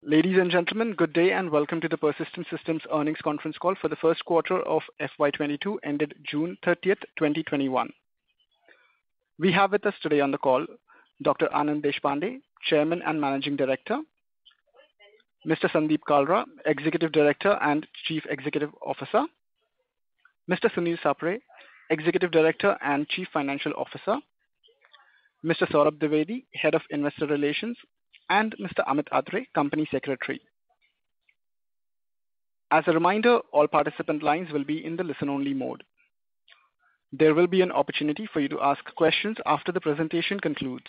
Ladies and gentlemen, good day and welcome to the Persistent Systems earnings conference call for the first quarter of FY22 ended June 30th, 2021. We have with us today on the call Dr. Anand Deshpande, Chairman and Managing Director, Mr. Sandeep Kalra, Executive Director and Chief Executive Officer, Mr. Sunil Sapre, Executive Director and Chief Financial Officer, Mr. Saurabh Dwivedi, Head of Investor Relations, and Mr. Amit Atre, Company Secretary. As a reminder, all participant lines will be in the listen-only mode. There will be an opportunity for you to ask questions after the presentation concludes.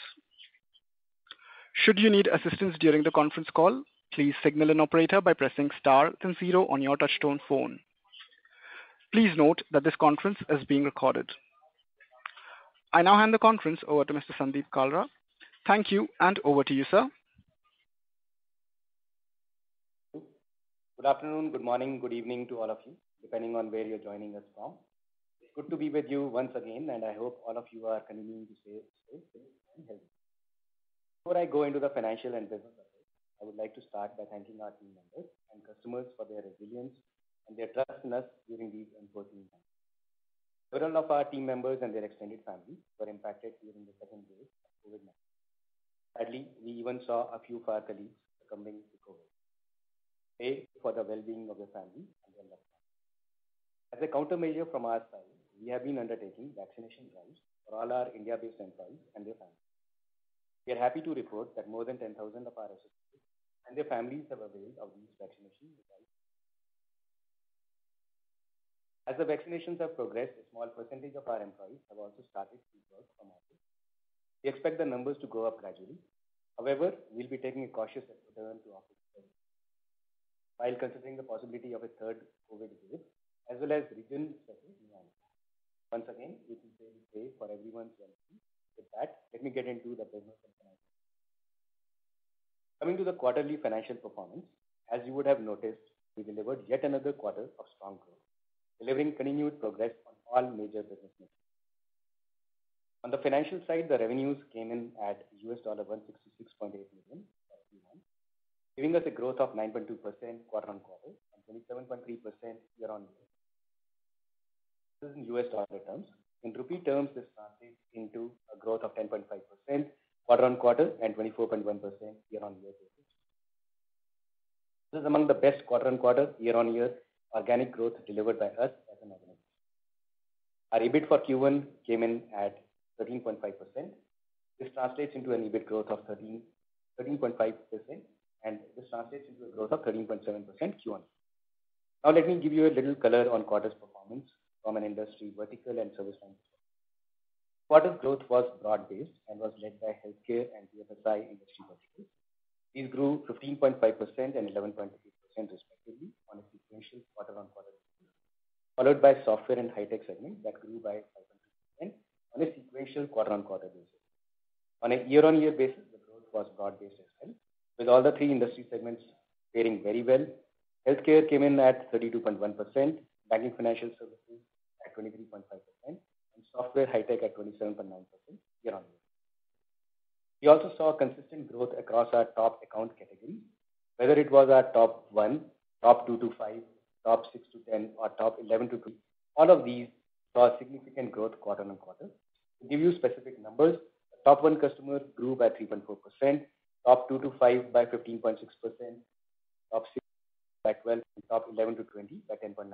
Should you need assistance during the conference call, please signal an operator by pressing star then 0 on your touchtone phone. Please note that this conference is being recorded. I now hand the conference over to Mr. Sandeep Kalra. Thank you, and over to you, sir. Good afternoon, good morning, good evening to all of you, depending on where you're joining us from. It's good to be with you once again, and I hope all of you are continuing to stay safe and healthy. Before I go into the financial and business updates, I would like to start by thanking our team members and customers for their resilience and their trust in us during these unforeseen times. Several of our team members and their extended families were impacted during the second wave of COVID-19. Sadly, we even saw a few of our colleagues succumbing to COVID. Pray for the well-being of your family and their loved ones. As a countermeasure from our side, we have been undertaking vaccination drives for all our India-based employees and their families. We are happy to report that more than 10,000 of our associates and their families have availed of these vaccination drives. As the vaccinations have progressed, a small percentage of our employees have also started to work from office. We expect the numbers to go up gradually. However, we'll be taking a cautious return to office while considering the possibility of a third COVID wave, as well as region-specific nuances. Once again, we sincerely pray for everyone's well-being. With that, let me get into the business and financial. Coming to the quarterly financial performance, as you would have noticed, we delivered yet another quarter of strong growth, delivering continued progress on all major business metrics. On the financial side, the revenues came in at $166.8 million, giving us a growth of 9.2% quarter-on-quarter and 27.3% year-on-year. This is in US dollar terms. In rupee terms, this translates into a growth of 10.5% quarter-on-quarter and 24.1% year-on-year basis. This is among the best quarter-on-quarter, year-on-year organic growth delivered by us as an organization. Our EBIT for Q1 came in at 13.5%. This translates into an EBIT growth of 13.5%. And this translates into a growth of 13.7% Q1. Now let me give you a little color on quarter's performance from an industry vertical and service line perspective. Quarter's growth was broad-based and was led by healthcare and BFSI industry verticals. These grew 15.5% and 11.8% respectively on a sequential quarter-on-quarter basis, followed by software and high-tech segment that grew by 5.2% on a sequential quarter-on-quarter basis. On a year-on-year basis, the growth was broad-based as well, with all the three industry segments faring very well. Healthcare came in at 32.1%, banking financial services at 23.5%, and software high-tech at 27.9% year-on-year. We also saw consistent growth across our top account categories, whether it was our top 1, top 2 to 5, top 6 to 10, or top 11 to 20. All of these saw significant growth quarter-on-quarter. To give you specific numbers, the top 1 customer grew by 3.4%, top 2 to 5 by 15.6%, top 6 by 12, and top 11 to 20 by 10.9%.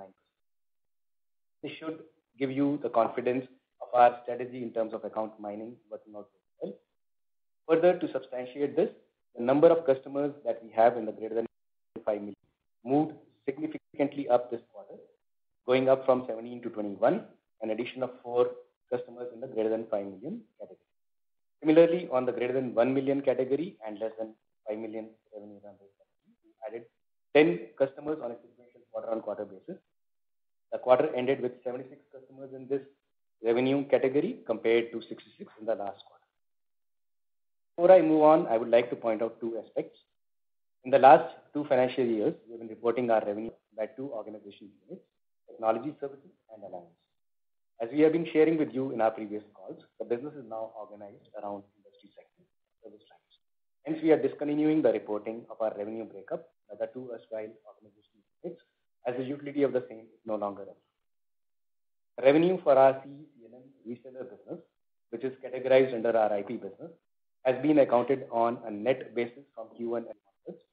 This should give you the confidence of our strategy in terms of account mining working out very well. Further, to substantiate this, the number of customers that we have in the greater than 5 million moved significantly up this quarter, going up from 17 to 21, an addition of 4 customers in the greater than 5 million category. Similarly, on the greater than 1 million category and less than 5 million revenue run rate category, we added 10 customers on a sequential quarter-on-quarter basis. The quarter ended with 76 customers in this revenue category compared to 66 in the last quarter. Before I move on, I would like to point out 2 aspects. In the last 2 financial years, we have been reporting our revenue by 2 organization units, technology services and alliance. As we have been sharing with you in our previous calls, the business is now organized around industry segments, service lines. Hence, we are discontinuing the reporting of our revenue breakup by the two erstwhile organizational units, as the utility of the same is no longer available. Revenue for our CE/CLM reseller business, which is categorized under our IP business, has been accounted on a net basis from Q1 and onwards.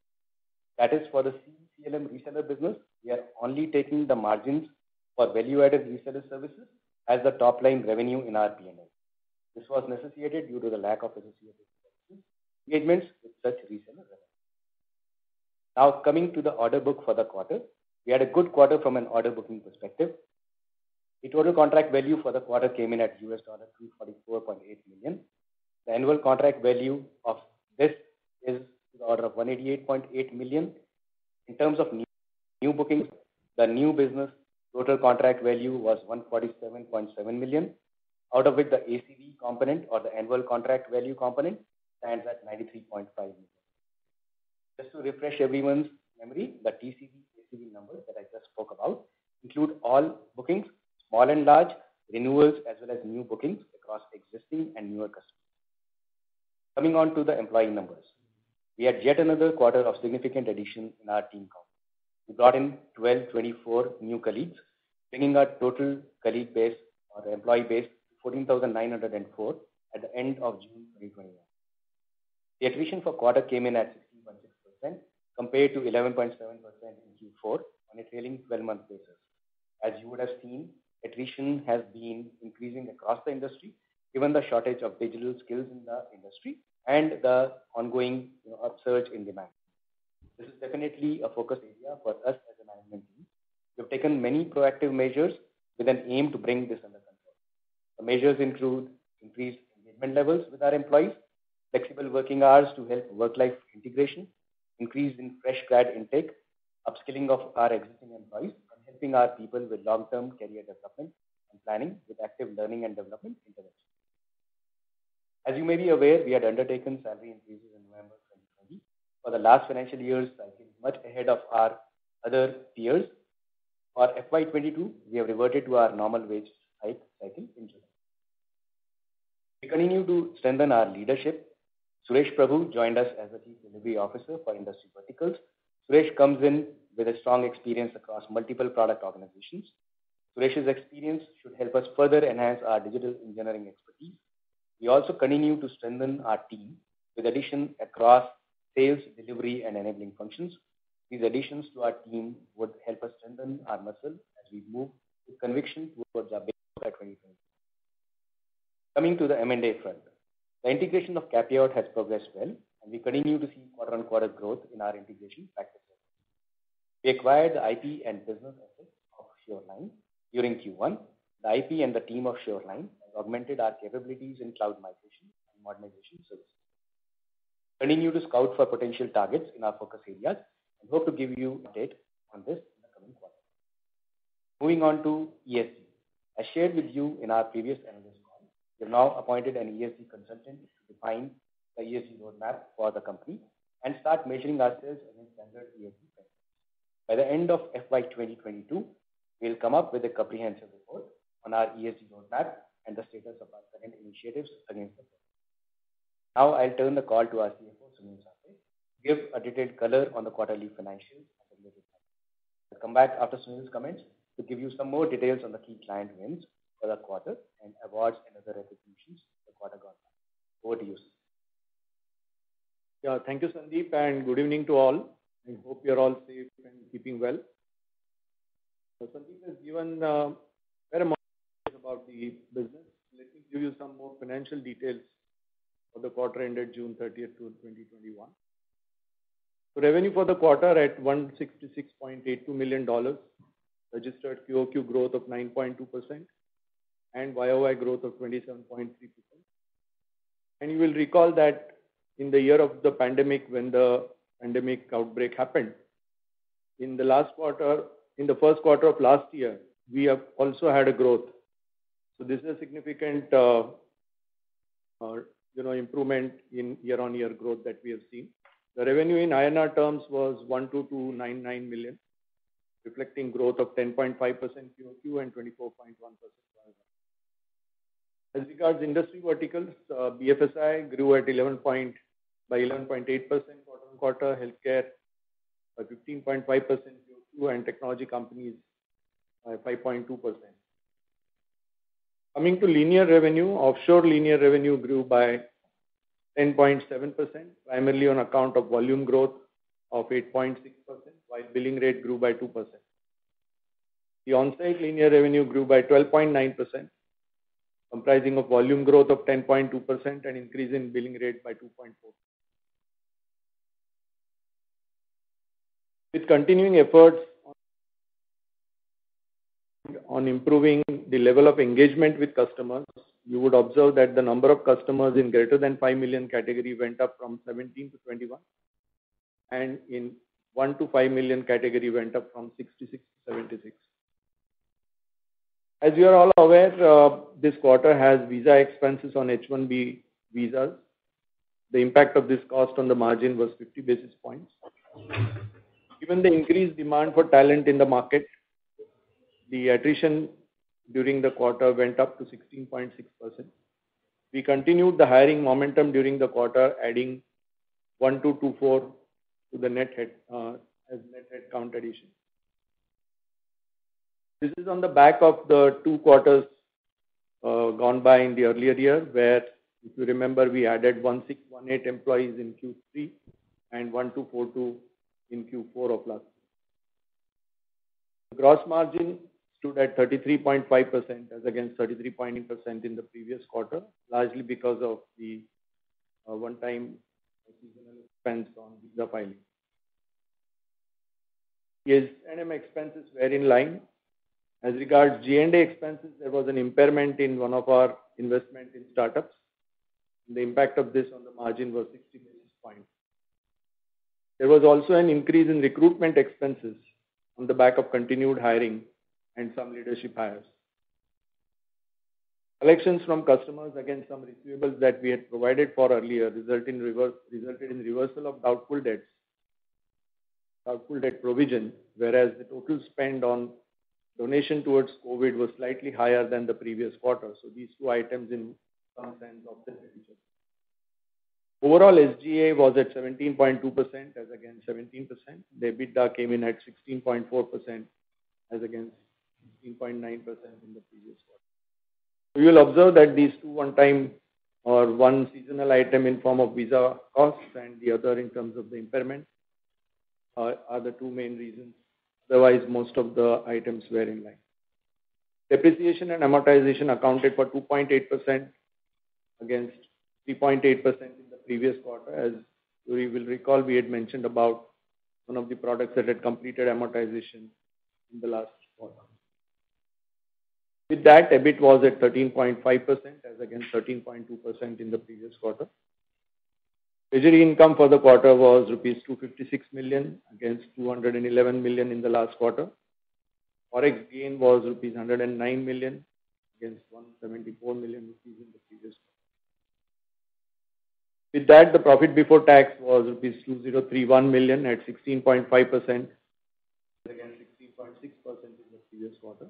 That is, for the CE/CLM reseller business, we are only taking the margins for value-added reseller services as the top-line revenue in our P&L. This was necessitated due to the lack of associated services engagements with such reseller revenue. Now, coming to the order book for the quarter, we had a good quarter from an order booking perspective. The total contract value for the quarter came in at $244.8 million. The annual contract value of this is the order of $188.8 million. In terms of new bookings, the new business total contract value was $147.7 million, out of which the ACV component or the annual contract value component stands at $93.5 million. Just to refresh everyone's memory, the TCV, ACV numbers that I just spoke about include all bookings, small and large, renewals, as well as new bookings across existing and newer customers. Coming on to the employee numbers. We had yet another quarter of significant addition in our team count. We brought in 1224 new colleagues, bringing our total colleague base or employee base to 14,904 at the end of June 2021. The attrition for quarter came in at 16.6% compared to 11.7% in Q4 on a trailing 12-month basis. As you would have seen, attrition has been increasing across the industry given the shortage of digital skills in the industry and the ongoing upsurge in demand. This is definitely a focus area for us as a management team. We have taken many proactive measures with an aim to bring this under control. The measures include increased engagement levels with our employees, flexible working hours to help work-life integration, increase in fresh grad intake, upskilling of our existing employees, and helping our people with long-term career development and planning with active learning and development interventions. As you may be aware, we had undertaken salary increases in November 2020 for the last financial year's cycle, much ahead of our other peers. For FY22, we have reverted to our normal wage hike cycle in July. We continue to strengthen our leadership. Suresh Prabhu joined us as the Chief Delivery Officer for Industry Verticals. Suresh comes in with a strong experience across multiple product organizations. Suresh's experience should help us further enhance our digital engineering expertise. We also continue to strengthen our team with addition across sales, delivery, and enabling functions. These additions to our team would help us strengthen our muscle as we move with conviction towards our big by 2020. Coming to the M&A front, the integration of CAPIOT has progressed well, and we continue to see quarter-on-quarter growth in our integration practices. We acquired the IP and business assets of Sureline during Q1. The IP and the team of Sureline has augmented our capabilities in cloud migration and modernization services. Continue to scout for potential targets in our focus areas and hope to give you an update on this in the coming quarter. Moving on to ESG. As shared with you in our previous analyst call, we have now appointed an ESG consultant to define the ESG roadmap for the company and start measuring ourselves against standard ESG standards. By the end of FY 2022, we will come up with a comprehensive report on our ESG roadmap and the status of our current initiatives against the program. Now I'll turn the call to our CFO, Sunil Sapre, to give a detailed color on the quarterly financials and related matters. I'll come back after Sunil's comments to give you some more details on the key client wins for the quarter and awards and other recognitions the quarter gone by. Over to you, Sunil. Yeah, thank you, Sandeep, and good evening to all. I hope you're all safe and keeping well. So Sandeep has given very much about the business. Let me give you some more financial details for the quarter ended June 30th, 2021. So revenue for the quarter at $166.82 million, registered QOQ growth of 9.2% and YOY growth of 27.3%. And you will recall that in the year of the pandemic, when the pandemic outbreak happened, in the first quarter of last year, we have also had a growth. So this is a significant improvement in year-on-year growth that we have seen. The revenue in INR terms was 12299 million, reflecting growth of 10.5% QOQ and 24.1%. As regards industry verticals, BFSI grew at by 11.8% quarter-on-quarter, healthcare by 15.5% Q2, and technology companies by 5.2%. Coming to linear revenue, offshore linear revenue grew by 10.7%, primarily on account of volume growth of 8.6%, while billing rate grew by 2%. The on-site linear revenue grew by 12.9%, comprising of volume growth of 10.2% and increase in billing rate by 2.4%. With continuing efforts on improving the level of engagement with customers, you would observe that the number of customers in greater than 5 million category went up from 17 to 21, and in 1 to 5 million category went up from 66 to 76. As you are all aware, this quarter has visa expenses on H-1B visas. The impact of this cost on the margin was 50 basis points. Given the increased demand for talent in the market, the attrition during the quarter went up to 16.6%. We continued the hiring momentum during the quarter, adding 1,224 to the net headcount addition. This is on the back of the 2 quarters gone by in the earlier year, where, if you remember, we added 1,618 employees in Q3 and 1,242 in Q4 of last year. The gross margin stood at 33.5% as against 33.8% in the previous quarter, largely because of the one-time seasonal expense on visa filing. Yes, S&M expenses were in line. As regards G&A expenses, there was an impairment in one of our investment in startups. The impact of this on the margin was 60 basis points. There was also an increase in recruitment expenses on the back of continued hiring and some leadership hires. Collections from customers against some receivables that we had provided for earlier resulted in reversal of doubtful debt provision, whereas the total spend on donation towards COVID was slightly higher than the previous quarter. So these 2 items in some sense offset each other. Overall, SGA was at 17.2% as against 17%. The EBITDA came in at 16.4% as against 16.9% in the previous quarter. You will observe that these 2 one-time or one seasonal item in form of visa costs and the other in terms of the impairment are the 2 main reasons. Otherwise, most of the items were in line. Depreciation and amortization accounted for 2.8% against 3.8% in the previous quarter. As you will recall, we had mentioned about one of the products that had completed amortization in the last quarter. With that, EBIT was at 13.5% as against 13.2% in the previous quarter. Treasury income for the quarter was rupees 256 million against 211 million in the last quarter. Forex gain was rupees 109 million against 174 million rupees in the previous quarter. With that, the profit before tax was rupees 2031 million at 16.5% against 16.6% in the previous quarter.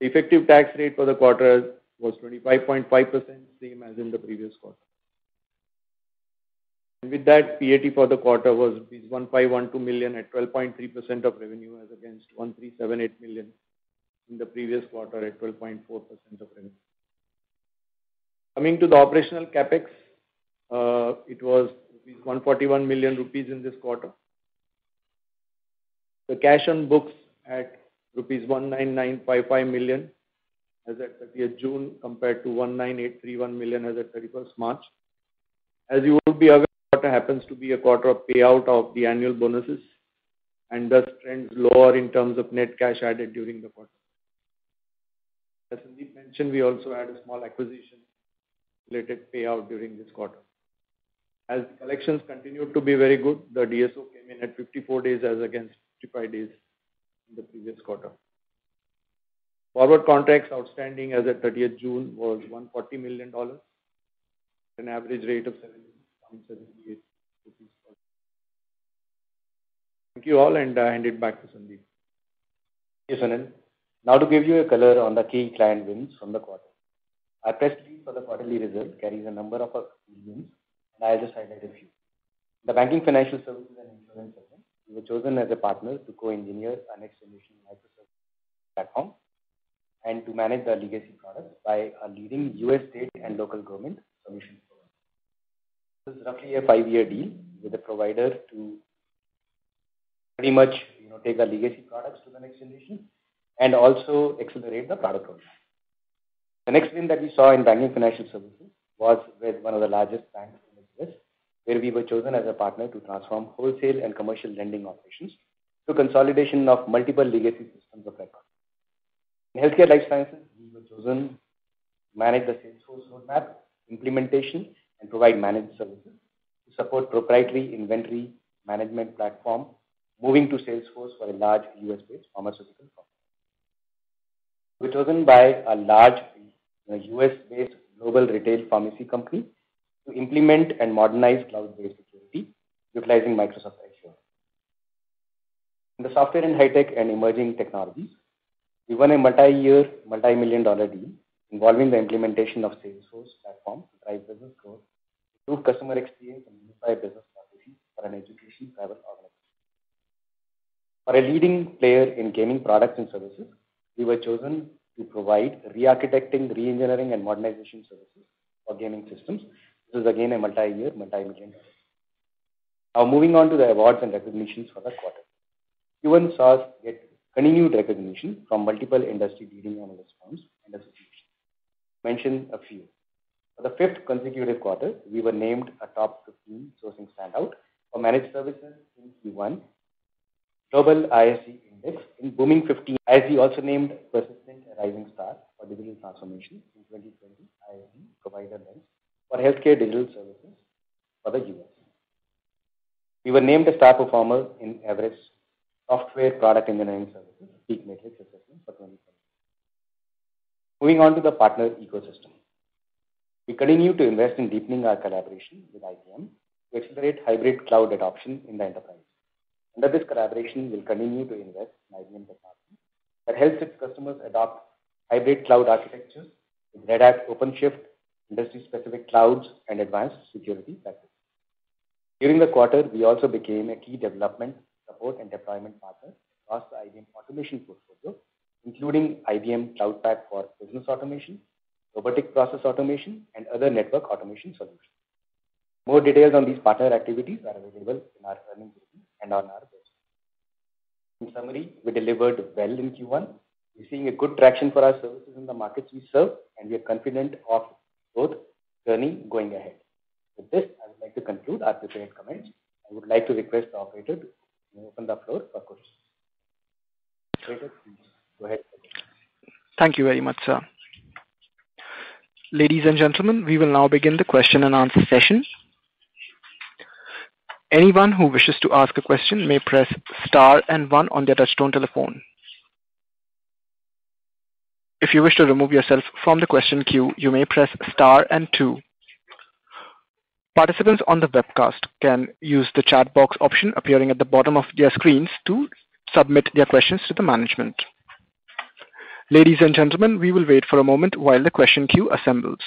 The effective tax rate for the quarter was 25.5%, same as in the previous quarter. And with that, PAT for the quarter was rupees 1512 million at 12.3% of revenue as against 1378 million in the previous quarter at 12.4% of revenue. Coming to the operational capex, it was 141 million rupees in this quarter. The cash on books at rupees 19955 million as at 30th June compared to 19831 million as at 31st March. As you would be aware, quarter happens to be a quarter of payout of the annual bonuses and thus trends lower in terms of net cash added during the quarter. As Sandeep mentioned, we also had a small acquisition related payout during this quarter. As the collections continued to be very good, the DSO came in at 54 days as against 55 days in the previous quarter. Forward contracts outstanding as at 30th June was $140 million, an average rate of 7.78 rupees. Thank you all, and I hand it back to Sandeep. Thank you, Sunil. Now to give you a color on the key client wins from the quarter. Our press release for the quarterly result carries a number of wins, and I'll just highlight a few. The banking, financial services, and insurance segment, we were chosen as a partner to co-engineer our next generation microservice platform and to manage the legacy products by a leading US state and local government solutions provider. This is roughly a 5-year deal with a provider to pretty much take the legacy products to the next generation and also accelerate the product roadmap. The next win that we saw in banking financial services was with one of the largest banks in the US, where we were chosen as a partner to transform wholesale and commercial lending operations through consolidation of multiple legacy systems of record. In healthcare life sciences, we were chosen to manage the Salesforce roadmap, implementation, and provide managed services to support proprietary inventory management platform moving to Salesforce for a large US-based pharmaceutical company. We were chosen by a large US-based global retail pharmacy company to implement and modernize cloud-based security utilizing Microsoft Azure. In the software and high-tech and emerging technologies, we won a multi-year, multi-million-dollar deal involving the implementation of Salesforce platform to drive business growth, improve customer experience, and unify business processes for an education travel organization. For a leading player in gaming products and services, we were chosen to provide re-architecting, re-engineering, and modernization services for gaming systems. This is again a multi-year, multi-million-dollar. Now moving on to the awards and recognitions for the quarter. Q1 saw us get continued recognition from multiple industry-leading analyst firms and associations. Mention a few. For the 5th consecutive quarter, we were named a top 15 sourcing standout for managed services in Q1 Global ISG Index in Booming 15. ISG also named Persistent a rising star for digital transformation in 2020 ISG Provider Lens for healthcare digital services for the US. We were named a star performer in Everest Software Product Engineering Services Peak Matrix Assessment for 2020. Moving on to the partner ecosystem. We continue to invest in deepening our collaboration with IBM to accelerate hybrid cloud adoption in the enterprise. Under this collaboration, we'll continue to invest in IBM technology that helps its customers adopt hybrid cloud architectures with Red Hat OpenShift, industry-specific clouds, and advanced security practices. During the quarter, we also became a key development, support, and deployment partner across the IBM automation portfolio, including IBM Cloud Pak for business automation, robotic process automation, and other network automation solutions. More details on these partner activities are available in our earnings review and on our website. In summary, we delivered well in Q1. We're seeing a good traction for our services in the markets we serve, and we are confident of growth journey going ahead. With this, I would like to conclude our prepared comments. I would like to request the operator to open the floor for questions. Operator, please go ahead. Thank you very much, sir. Ladies and gentlemen, we will now begin the question and answer session. Anyone who wishes to ask a question may press star and 1 on their touchtone telephone. If you wish to remove yourself from the question queue, you may press star and 2. Participants on the webcast can use the chat box option appearing at the bottom of their screens to submit their questions to the management. Ladies and gentlemen, we will wait for a moment while the question queue assembles.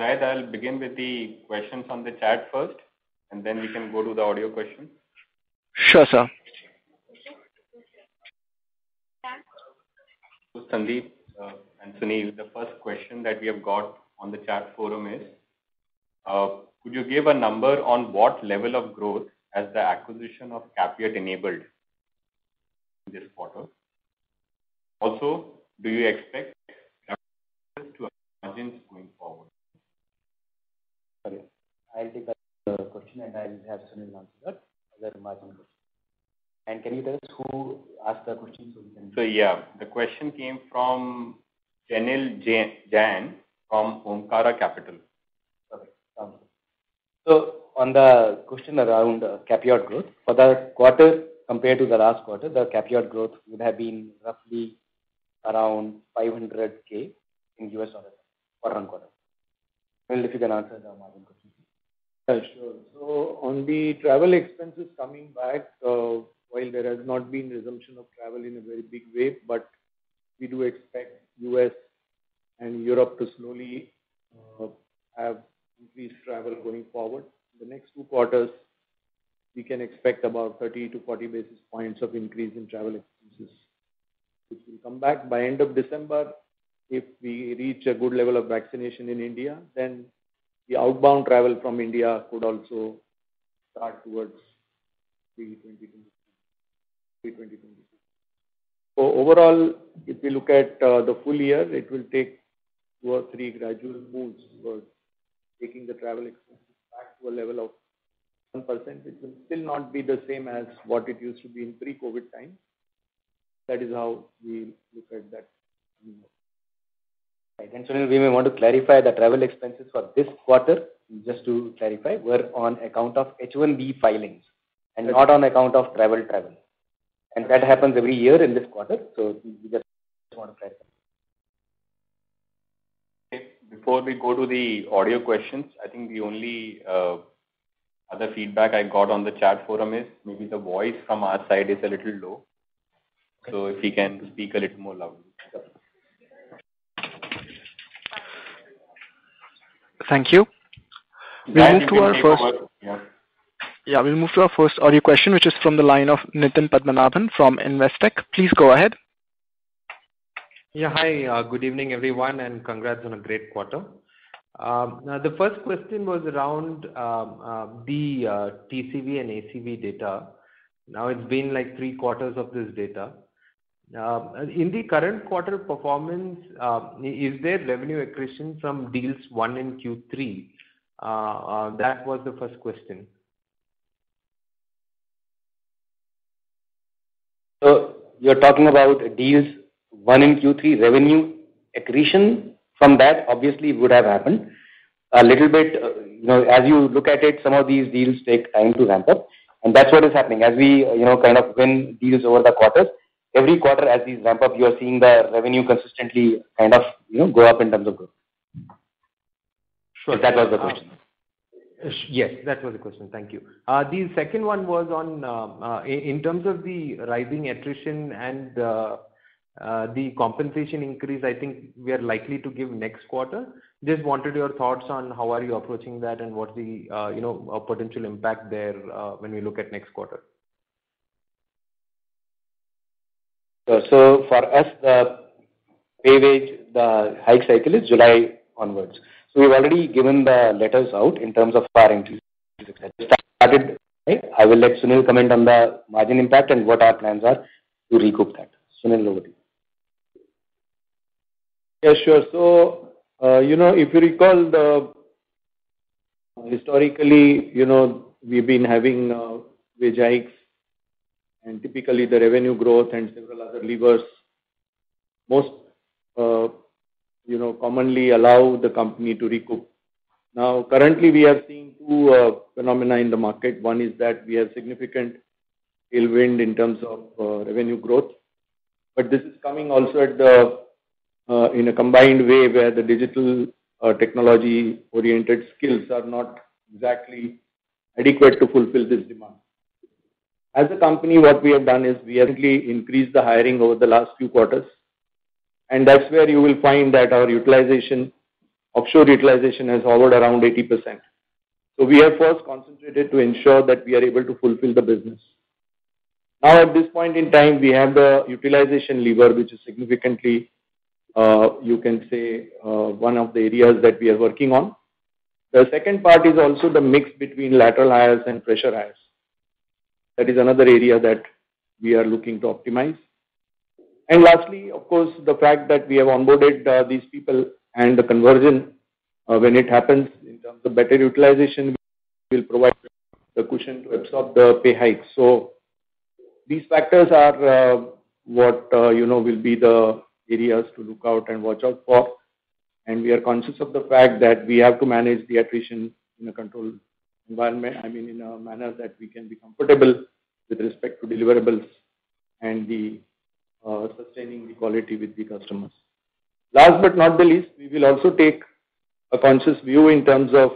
Right, I'll begin with the questions on the chat first, and then we can go to the audio questions. Sure, sir. So Sandeep and Sunil, the first question that we have got on the chat forum is, could you give a number on what level of growth has the acquisition of Capiot enabled in this quarter? Also, do you expect to margins going forward? Sorry, I'll take that question and I'll have Sunil answer that other margin question. And can you tell us who asked the question so we can? So yeah, the question came from Janil Jain from Omkara Capital. Okay, sounds good. So on the question around Capiot growth, for the quarter compared to the last quarter, the Capiot growth would have been roughly around 500K in US dollars quarter on quarter. Well, if you can answer the margin question. Yeah, sure. So on the travel expenses coming back, while there has not been resumption of travel in a very big way, but we do expect US and Europe to slowly have increased travel going forward. In the next 2 quarters, we can expect about 30 to 40 basis points of increase in travel expenses, which will come back by end of December. If we reach a good level of vaccination in India, then the outbound travel from India could also start towards 2022. So overall, if we look at the full year, it will take 2 or 3 gradual moves towards taking the travel expenses back to a level of 1%, which will still not be the same as what it used to be in pre-COVID times. That is how we look at that. Right. And Sunil, we may want to clarify the travel expenses for this quarter, just to clarify, were on account of H1B filings and not on account of travel. And that happens every year in this quarter. So we just want to clarify. Before we go to the audio questions, I think the only other feedback I got on the chat forum is maybe the voice from our side is a little low. So if we can speak a little more loudly. Thank you. We'll move to our first. We'll move to our first audio question, which is from the line of Nitin Padmanabhan from Investec. Please go ahead. Yeah, hi. Good evening, everyone, and congrats on a great quarter. Now, the first question was around the TCV and ACV data. Now it's been like 3 quarters of this data. In the current quarter performance, is there revenue accretion from deals won in Q3? That was the first question. So you're talking about deals won in Q3, revenue accretion from that obviously would have happened. A little bit, as you look at it, some of these deals take time to ramp up. And that's what is happening. As we, kind of win deals over the quarters, every quarter as these ramp up, you are seeing the revenue consistently kind of, go up in terms of growth. Sure. If that was the question. Yes, that was the question. Thank you. The second one was on, in terms of the rising attrition and the compensation increase, I think we are likely to give next quarter. Just wanted your thoughts on how are you approaching that and what's the, potential impact there when we look at next quarter. So for us, the pay wage, the hike cycle is July onwards. So we've already given the letters out in terms of our increase. Started, right? I will let Sunil comment on the margin impact and what our plans are to recoup that. Sunil, over to you. Yeah, sure. So, if you recall, historically, we've been having wage hikes, and typically the revenue growth and several other levers most, commonly allow the company to recoup. Now, currently we are seeing 2 phenomena in the market. One is that we have significant tailwind in terms of revenue growth, but this is coming also at the in a combined way where the digital technology-oriented skills are not exactly adequate to fulfill this demand. As a company, what we have done is we have increased the hiring over the last few quarters, and that's where you will find that our offshore utilization has hovered around 80%. So we have first concentrated to ensure that we are able to fulfill the business. Now at this point in time, we have the utilization lever, which is significantly, you can say, one of the areas that we are working on. The second part is also the mix between lateral hires and fresher hires. That is another area that we are looking to optimize. And lastly, of course, the fact that we have onboarded these people and the conversion, when it happens in terms of better utilization, will provide the cushion to absorb the pay hikes. So these factors are what will be the areas to look out and watch out for. And we are conscious of the fact that we have to manage the attrition in a controlled environment. I mean, in a manner that we can be comfortable with respect to deliverables and the sustaining the quality with the customers. Last but not the least, we will also take a conscious view in terms of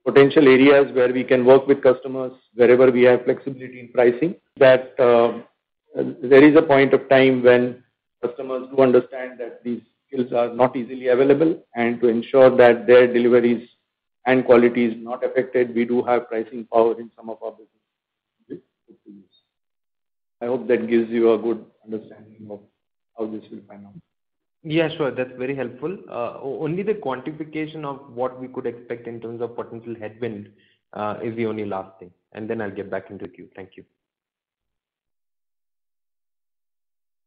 potential areas where we can work with customers wherever we have flexibility in pricing. That there is a point of time when customers do understand that these skills are not easily available, and to ensure that their deliveries and quality is not affected, we do have pricing power in some of our business. I hope that gives you a good understanding of how this will pan out. Yeah, sure. That's very helpful. Only the quantification of what we could expect in terms of potential headwind is the only last thing, and then I'll get back into queue. Thank you.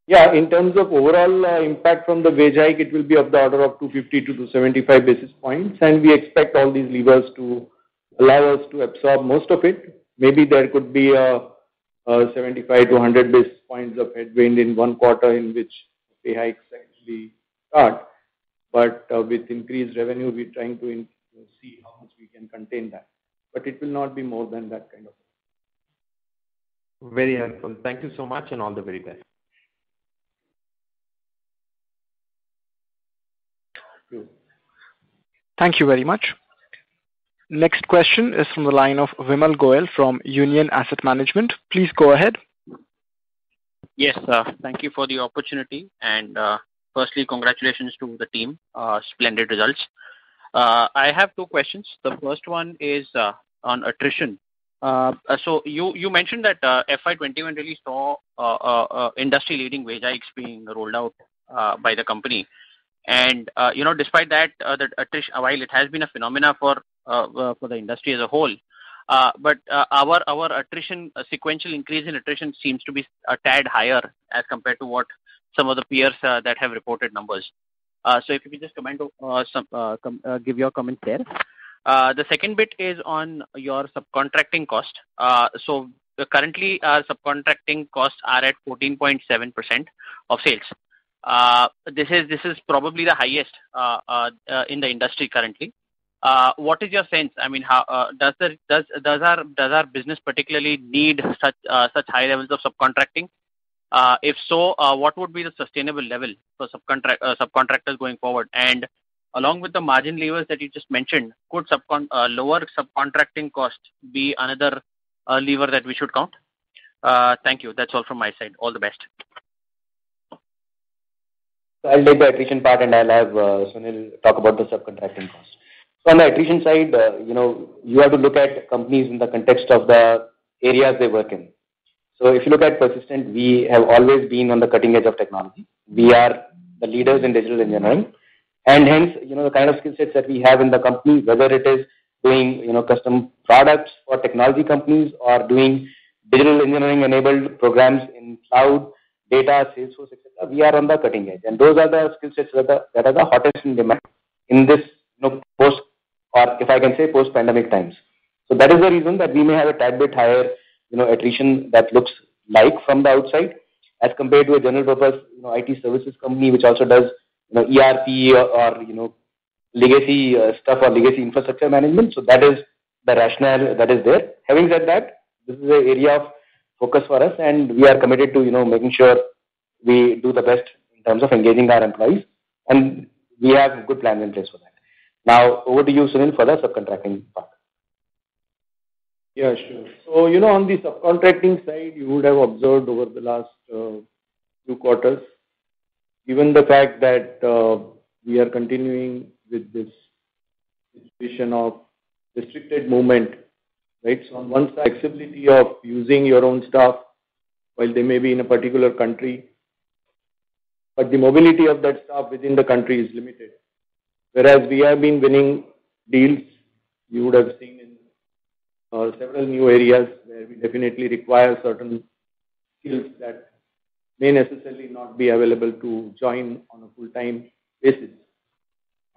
Yeah, in terms of overall impact from the wage hike, it will be of the order of 250 to 275 basis points, and we expect all these levers to allow us to absorb most of it. Maybe there could be a 75 to 100 basis points of headwind in one quarter in which pay hikes actually start. But with increased revenue, we're trying to see how much we can contain that. But it will not be more than that kind of. Very helpful. Thank you so much, and all the very best. Thank you very much. Next question is from the line of Vimal Goyal from Union Asset Management. Please go ahead. Yes, thank you for the opportunity. And firstly, congratulations to the team. Splendid results. I have two questions. The first one is on attrition. So you mentioned that FY21 really saw industry-leading wage hikes being rolled out by the company. And despite that, the attrition, while it has been a phenomena for the industry as a whole, but our attrition, sequential increase in attrition seems to be a tad higher as compared to what some of the peers that have reported numbers. So if you could just give your comment there. The second bit is on your subcontracting cost. So currently, our subcontracting costs are at 14.7% of sales. This is probably the highest in the industry currently. What is your sense? I mean, how does our business particularly need such high levels of subcontracting? If so, what would be the sustainable level for subcontractors going forward? And along with the margin levers that you just mentioned, could lower subcontracting cost be another lever that we should count? Thank you. That's all from my side. All the best. I'll take the attrition part, and I'll have Sunil talk about the subcontracting cost. So on the attrition side, you have to look at companies in the context of the areas they work in. So if you look at Persistent, we have always been on the cutting edge of technology. We are the leaders in digital engineering, and hence, the kind of skill sets that we have in the company, whether it is doing, custom products for technology companies or doing digital engineering enabled programs in cloud, data, Salesforce, etc., we are on the cutting edge. And those are the skill sets that are the hottest in demand in this, post, or if I can say, post-pandemic times. So that is the reason that we may have a tad bit higher, attrition that looks like from the outside as compared to a general purpose, IT services company, which also does, ERP or legacy stuff or legacy infrastructure management. So that is the rationale that is there. Having said that, this is an area of focus for us, and we are committed to, making sure we do the best in terms of engaging our employees, and we have good plans in place for that. Now, over to you, Sunil, for the subcontracting part. Yeah, sure. So, on the subcontracting side, you would have observed over the last few quarters, given the fact that we are continuing with this situation of restricted movement, right? So on one side, flexibility of using your own staff while they may be in a particular country, but the mobility of that staff within the country is limited. Whereas we have been winning deals, you would have seen in several new areas where we definitely require certain skills that may necessarily not be available to join on a full-time basis.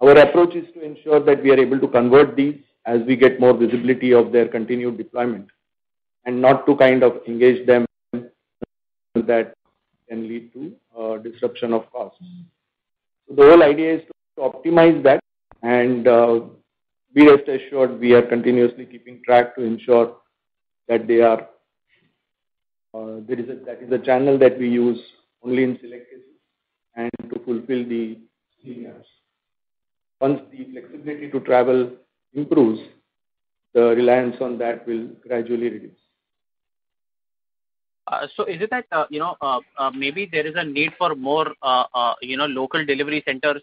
Our approach is to ensure that we are able to convert these as we get more visibility of their continued deployment, and not to kind of engage them that can lead to disruption of costs. So the whole idea is to optimize that, and be rest assured we are continuously keeping track to ensure that they are that is a channel that we use only in select cases and to fulfill the seniors. Once the flexibility to travel improves, the reliance on that will gradually reduce. So is it that maybe there is a need for more local delivery centers?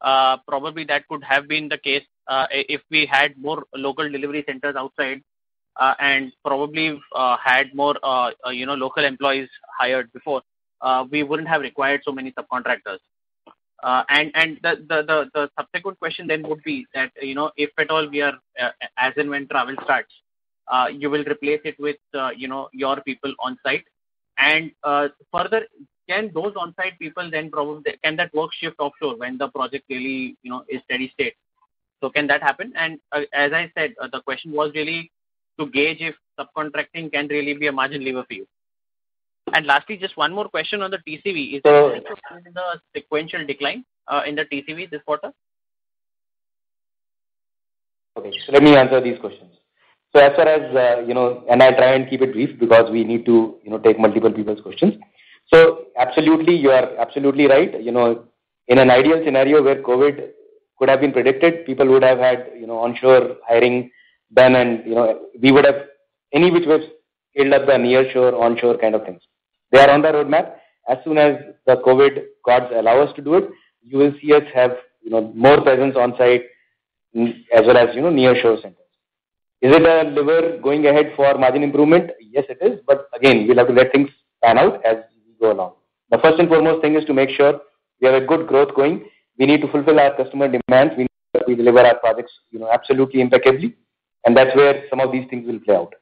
Probably that could have been the case if we had more local delivery centers outside and probably had more local employees hired before. We wouldn't have required so many subcontractors. And the subsequent question then would be that if at all we are as and when travel starts, you will replace it with your people on site, and further, can those on site people then probably can that work shift offshore when the project really is steady state? So can that happen? And as I said, the question was really to gauge if subcontracting can really be a margin lever for you. And lastly, just one more question on the TCV. Is there the sequential decline in the TCV this quarter? Okay, so let me answer these questions. So as far as, and I'll try and keep it brief because we need to, take multiple people's questions. So absolutely, you are absolutely right. In an ideal scenario where COVID could have been predicted, people would have had, onshore hiring done and, we would have any which way scaled up the near-shore, onshore kind of things. They are on the roadmap. As soon as the COVID gods allow us to do it, you will see us have, more presence on site as well as, near-shore centers. Is it a lever going ahead for margin improvement? Yes, it is. But again, we'll have to let things pan out as we go along. The first and foremost thing is to make sure we have a good growth going. We need to fulfill our customer demands. We need to deliver our projects, absolutely impeccably. And that's where some of these things will play out.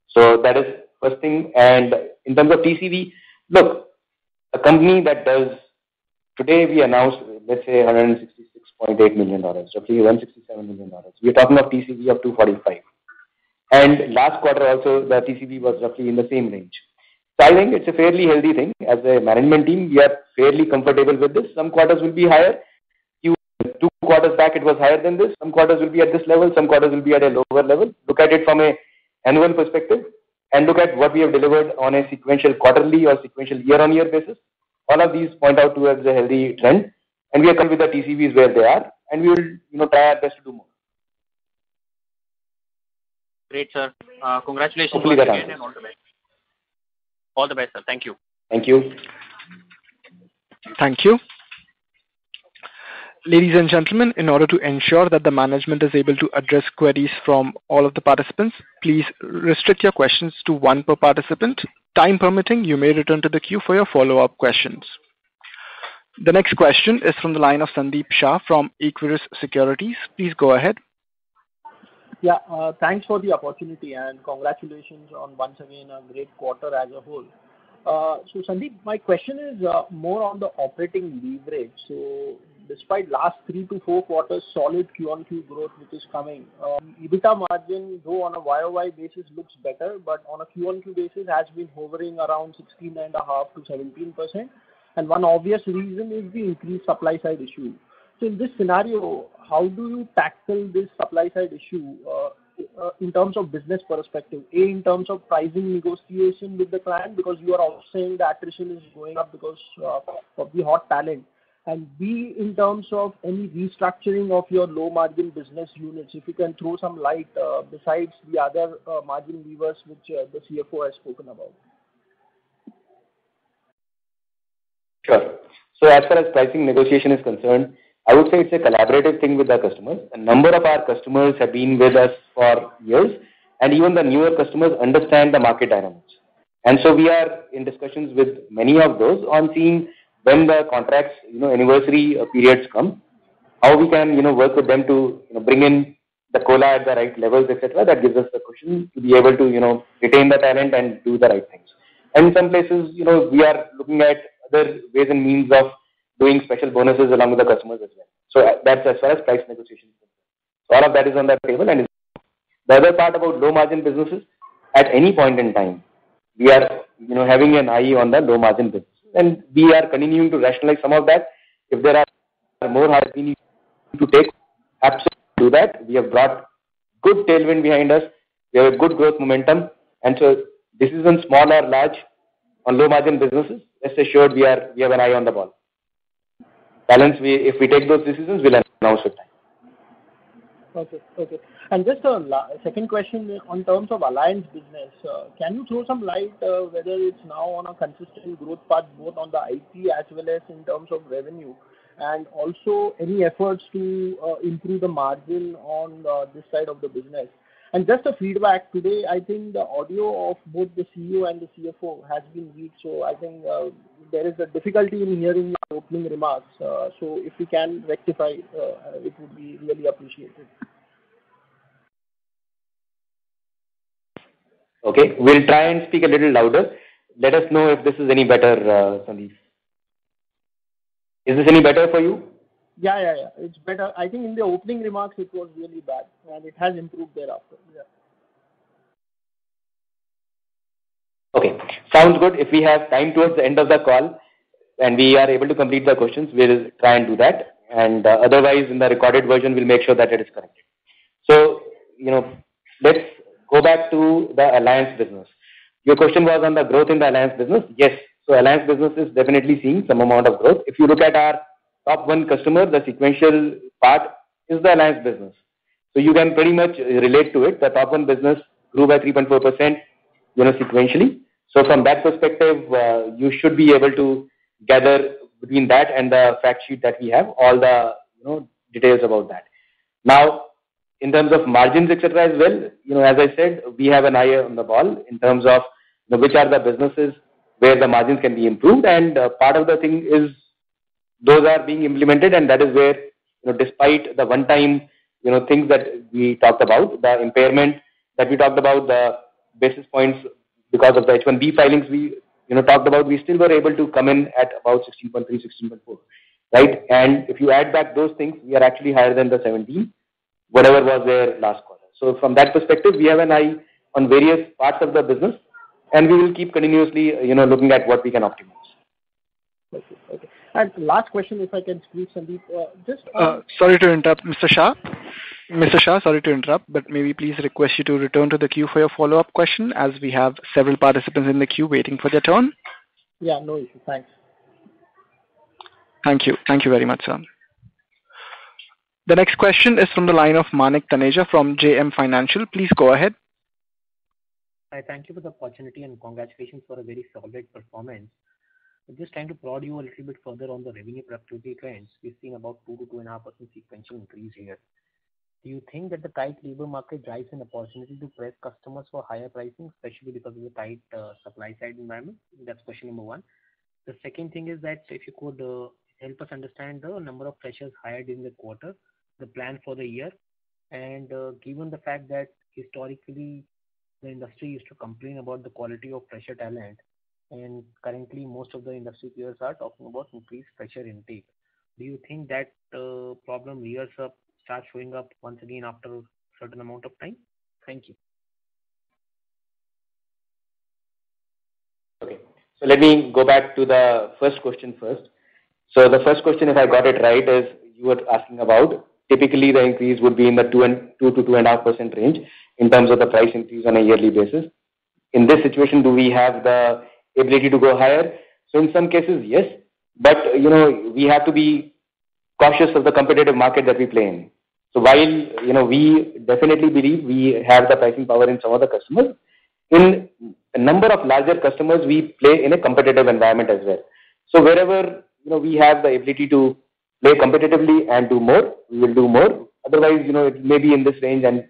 So that is first thing. And in terms of TCV, look, a company that does, today we announced, let's say $166.8 million, roughly $167 million. We're talking of TCV of 245. And last quarter also, the TCV was roughly in the same range. So I think it's a fairly healthy thing. As a management team, we are fairly comfortable with this. Some quarters will be higher. 2 quarters back, it was higher than this. Some quarters will be at this level. Some quarters will be at a lower level. Look at it from an annual perspective and look at what we have delivered on a sequential quarterly or sequential year-on-year basis. All of these point out towards a healthy trend. And we are coming with the TCVs where they are. And we will try our best to do more. Great, sir. Congratulations Hopefully once that again and all the best. All the best, sir. Thank you. Thank you. Thank you. Ladies and gentlemen, in order to ensure that the management is able to address queries from all of the participants, please restrict your questions to one per participant. Time permitting, you may return to the queue for your follow-up questions. The next question is from the line of Sandeep Shah from Equirus Securities. Please go ahead. Yeah, thanks for the opportunity and congratulations on once again a great quarter as a whole. So Sandeep, my question is more on the operating leverage. So despite last 3 to 4 quarters solid Q-on-Q growth which is coming, EBITDA margin though on a YOY basis looks better, but on a Q-on-Q basis has been hovering around 16.5% to 17%. And one obvious reason is the increased supply side issue. So in this scenario, how do you tackle this supply side issue in terms of business perspective? A, in terms of pricing negotiation with the client, because you are also saying the attrition is going up because of the hot talent. And B, in terms of any restructuring of your low margin business units, if you can throw some light besides the other margin levers which the CFO has spoken about. Sure. So as far as pricing negotiation is concerned, I would say it's a collaborative thing with our customers. A number of our customers have been with us for years, and even the newer customers understand the market dynamics. And so we are in discussions with many of those on seeing when the contracts, anniversary periods come, how we can, work with them to bring in the COLA at the right levels, etc. That gives us the cushion to be able to, retain the talent and do the right things. And in some places, we are looking at other ways and means of doing special bonuses along with the customers as well. So that's as far as price negotiations. So all of that is on the table. And the other part about low margin businesses, at any point in time, we are, having an eye on the low margin businesses. And we are continuing to rationalize some of that. If there are more hires we need to take, absolutely do that. We have brought good tailwind behind us. We have a good growth momentum. And so decisions, small or large, on low margin businesses, rest assured we have an eye on the ball. Balance, if we take those decisions, we'll announce with time. Okay. Okay. And just a second question on terms of alliance business. Can you throw some light whether it's now on a consistent growth path, both on the IP as well as in terms of revenue, and also any efforts to improve the margin on this side of the business? And just a feedback, today, I think the audio of both the CEO and the CFO has been weak, so I think there is a difficulty in hearing your opening remarks. So if we can rectify, it would be really appreciated. Okay, we'll try and speak a little louder. Let us know if this is any better, Sandeep. Is this any better for you? Yeah. It's better. I think in the opening remarks it was really bad, and it has improved thereafter. Yeah. Okay, sounds good. If we have time towards the end of the call and we are able to complete the questions, we'll try and do that. And otherwise, in the recorded version, we'll make sure that it is corrected. So, let's go back to the alliance business. Your question was on the growth in the alliance business. Yes, so alliance business is definitely seeing some amount of growth. If you look at our top one customer, the sequential part is the alliance business. So you can pretty much relate to it. The top one business grew by 3.4%, sequentially. So from that perspective, you should be able to gather between that and the fact sheet that we have all the details about that. Now, in terms of margins, etc. as well, as I said, we have an eye on the ball in terms of which are the businesses where the margins can be improved, and part of the thing is those are being implemented, and that is where, despite the one-time, things that we talked about, the impairment that we talked about, the basis points because of the H1B filings we talked about, we still were able to come in at about 16.3, 16.4, right? And if you add back those things, we are actually higher than the 17, whatever was there last quarter. So from that perspective, we have an eye on various parts of the business, and we will keep continuously, looking at what we can optimize. Okay. And last question, if I can squeeze, Sandeep, sorry to interrupt, Mr. Shah. Mr. Shah, sorry to interrupt, but maybe please request you to return to the queue for your follow-up question, as we have several participants in the queue waiting for their turn. Yeah, no issue. Thanks. Thank you. Thank you very much, sir. The next question is from the line of Manik Taneja from JM Financial. Please go ahead. Hi, thank you for the opportunity and congratulations for a very solid performance. I'm just trying to prod you a little bit further on the revenue productivity trends. We've seen about 2 to 2.5% sequential increase here. Do you think that the tight labor market drives an opportunity to press customers for higher pricing, especially because of the tight supply side environment? That's question number one. The second thing is that if you could help us understand the number of freshers hired in the quarter, the plan for the year, and given the fact that historically the industry used to complain about the quality of fresher talent, and currently most of the industry peers are talking about increased fresher intake. Do you think that problem rears up, starts showing up once again after a certain amount of time? Thank you. Okay, so let me go back to the first question first. So the first question, if I got it right, is you were asking about typically the increase would be in the 2 to 2.5% range in terms of the price increase on a yearly basis. In this situation, do we have the ability to go higher? So in some cases, yes, but we have to be cautious of the competitive market that we play in. So while we definitely believe we have the pricing power in some of the customers, in a number of larger customers we play in a competitive environment as well. So wherever we have the ability to play competitively and do more, we will do more. Otherwise, it may be in this range and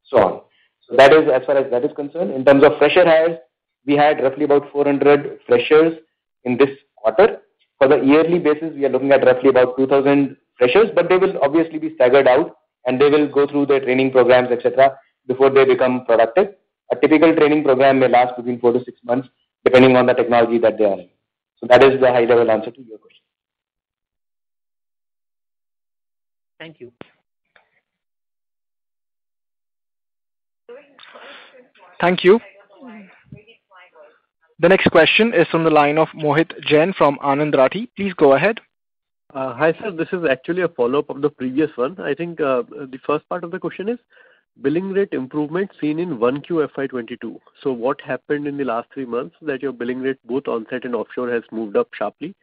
so on. So that is as far as that is concerned. In terms of fresher hires, we had roughly about 400 freshers in this quarter. For the yearly basis, we are looking at roughly about 2,000 freshers, but they will obviously be staggered out and they will go through their training programs, etc., before they become productive. A typical training program may last between 4 to 6 months, depending on the technology that they are in. So that is the high-level answer to your question. Thank you. Thank you. The next question is from the line of Mohit Jain from Anand Rathi. Please go ahead. Hi, sir. This is actually a follow-up of the previous one. I think the first part of the question is billing rate improvement seen in 1Q FY22. So what happened in the last 3 months that your billing rate, both on-site and offshore, has moved up sharply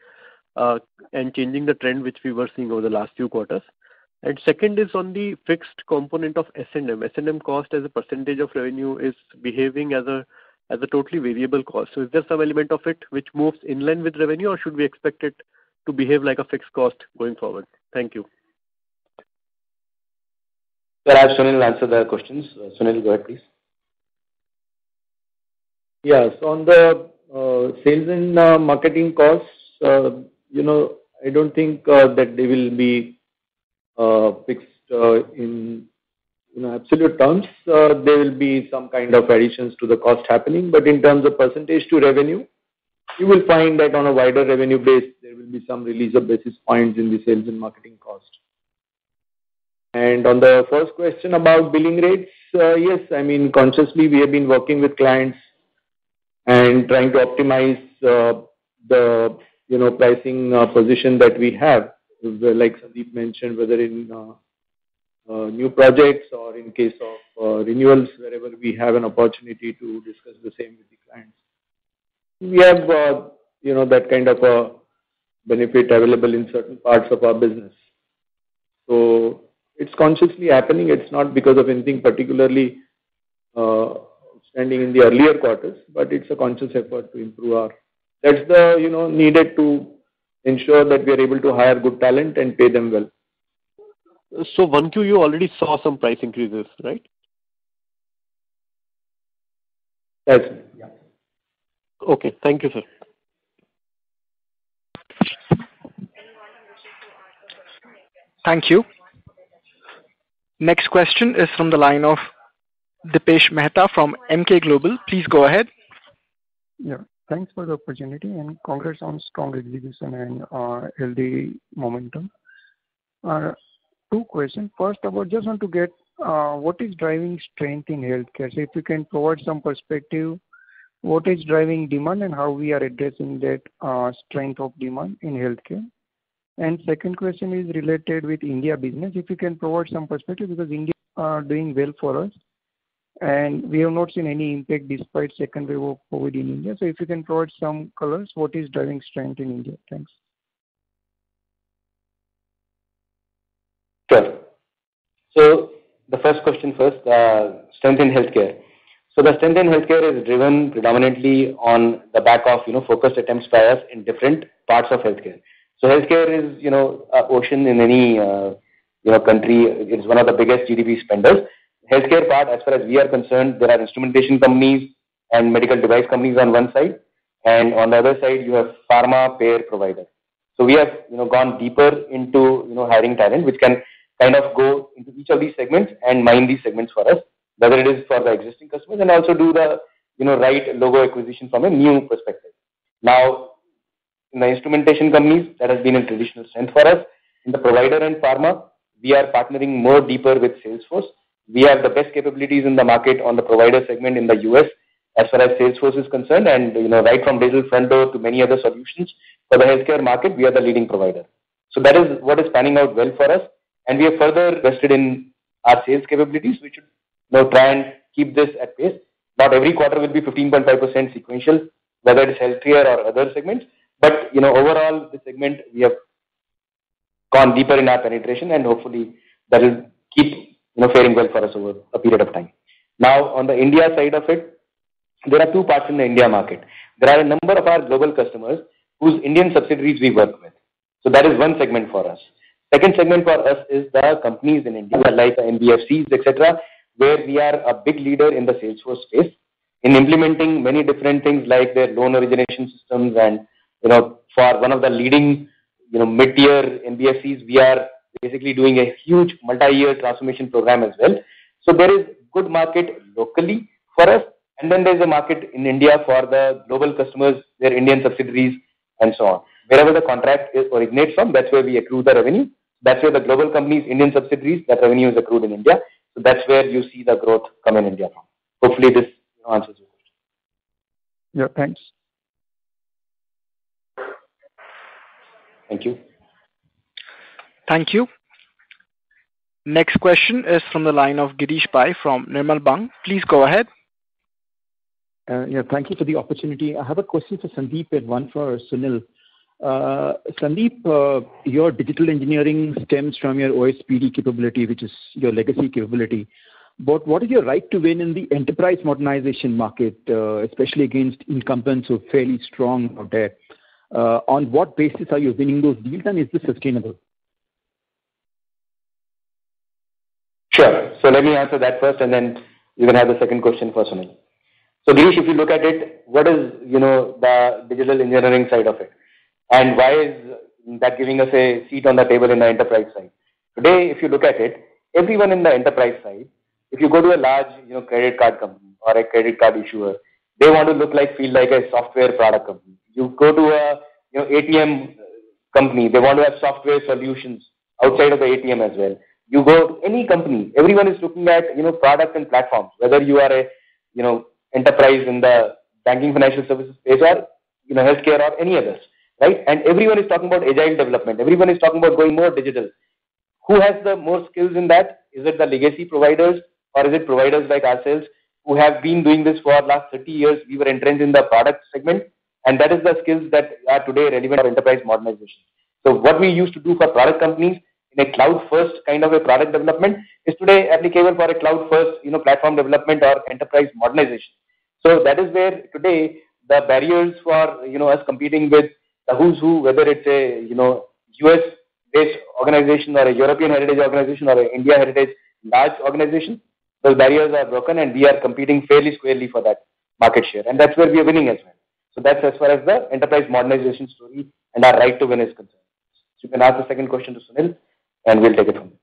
and changing the trend which we were seeing over the last few quarters? And second is on the fixed component of S&M. S&M cost as a percentage of revenue is behaving as a totally variable cost. So is there some element of it which moves in line with revenue, or should we expect it to behave like a fixed cost going forward? Thank you. Sir, I have Sunil answer the questions. Sunil, go ahead, please. Yes, on the sales and marketing costs, I don't think that they will be fixed in absolute terms. There will be some kind of additions to the cost happening, but in terms of percentage to revenue, you will find that on a wider revenue base, there will be some release of basis points in the sales and marketing cost. And on the first question about billing rates, yes, I mean, consciously we have been working with clients and trying to optimize the pricing position that we have, like Sandeep mentioned, whether in new projects or in case of renewals, wherever we have an opportunity to discuss the same with the clients. We have that kind of a benefit available in certain parts of our business. So it's consciously happening. It's not because of anything particularly standing in the earlier quarters, but it's a conscious effort to improve our. That's the needed to ensure that we are able to hire good talent and pay them well. So 1Q, you already saw some price increases, right? Yes. Yeah. Okay. Thank you, sir. Thank you. Next question is from the line of Dipesh Mehta from Emkay Global. Please go ahead. Yeah. Thanks for the opportunity and congrats on strong execution and healthy momentum. Two questions. First, just want to get what is driving strength in healthcare. So if you can provide some perspective, what is driving demand and how we are addressing that strength of demand in healthcare. And second question is related with India business. If you can provide some perspective, because India are doing well for us, and we have not seen any impact despite second wave of COVID in India. So if you can provide some colors, what is driving strength in India? Thanks. Sure. So the first question first, strength in healthcare. So the strength in healthcare is driven predominantly on the back of focused attempts by us in different parts of healthcare. So healthcare is an ocean in any country. It's one of the biggest GDP spenders. Healthcare part, as far as we are concerned, there are instrumentation companies and medical device companies on one side, and on the other side you have pharma payer provider. So we have gone deeper into hiring talent, which can kind of go into each of these segments and mine these segments for us, whether it is for the existing customers and also do the right logo acquisition from a new perspective. Now, in the instrumentation companies, that has been a traditional strength for us. In the provider and pharma, we are partnering more deeper with Salesforce. We have the best capabilities in the market on the provider segment in the US as far as Salesforce is concerned, and right from digital front door to many other solutions for the healthcare market, we are the leading provider. So that is what is panning out well for us, and we have further invested in our sales capabilities. We should try and keep this at pace. Not every quarter will be 15.5% sequential, whether it is healthcare or other segments, but overall the segment we have gone deeper in our penetration, and hopefully that will keep faring well for us over a period of time. Now, on the India side of it, there are two parts in the India market. There are a number of our global customers whose Indian subsidiaries we work with. So that is one segment for us. Second segment for us is the companies in India like NBFCs, etc., where we are a big leader in the Salesforce space in implementing many different things like their loan origination systems, and for one of the leading mid-tier NBFCs, we are basically doing a huge multi-year transformation program as well. So there is good market locally for us, and then there is a market in India for the global customers, their Indian subsidiaries, and so on. Wherever the contract originates from, that's where we accrue the revenue. That's where the global companies, Indian subsidiaries, that revenue is accrued in India. So that's where you see the growth come in India from. Hopefully this answers your question. Yeah, thanks. Thank you. Thank you. Next question is from the line of Girish Pai from Nirmal Bang. Please go ahead. Thank you for the opportunity. I have a question for Sandeep and one for Sunil. Sandeep, your digital engineering stems from your OSPD capability, which is your legacy capability. But what is your right to win in the enterprise modernization market, especially against incumbents who are fairly strong out there? On what basis are you winning those deals, and is this sustainable? Sure. So let me answer that first, and then you can have the second question for Sunil. So Girish, if you look at it, what is the digital engineering side of it, and why is that giving us a seat on the table in the enterprise side? Today, if you look at it, everyone in the enterprise side, if you go to a large credit card company or a credit card issuer, they want to feel like a software product company. You go to a ATM company, they want to have software solutions outside of the ATM as well. You go to any company, everyone is looking at products and platforms, whether you are a enterprise in the banking financial services space or healthcare or any others, right? And everyone is talking about agile development. Everyone is talking about going more digital. Who has the more skills in that? Is it the legacy providers, or is it providers like ourselves who have been doing this for the last 30 years? We were entrenched in the product segment, and that is the skills that are today relevant for enterprise modernization. So what we used to do for product companies in a cloud-first kind of a product development is today applicable for a cloud-first platform development or enterprise modernization. So that is where today the barriers for us competing with the who's who, whether it's a US-based organization or a European heritage organization or an India heritage large organization, those barriers are broken, and we are competing fairly squarely for that market share, and that's where we are winning as well. So that's as far as the enterprise modernization story and our right to win is concerned. So you can ask the second question to Sunil, and we'll take it from there.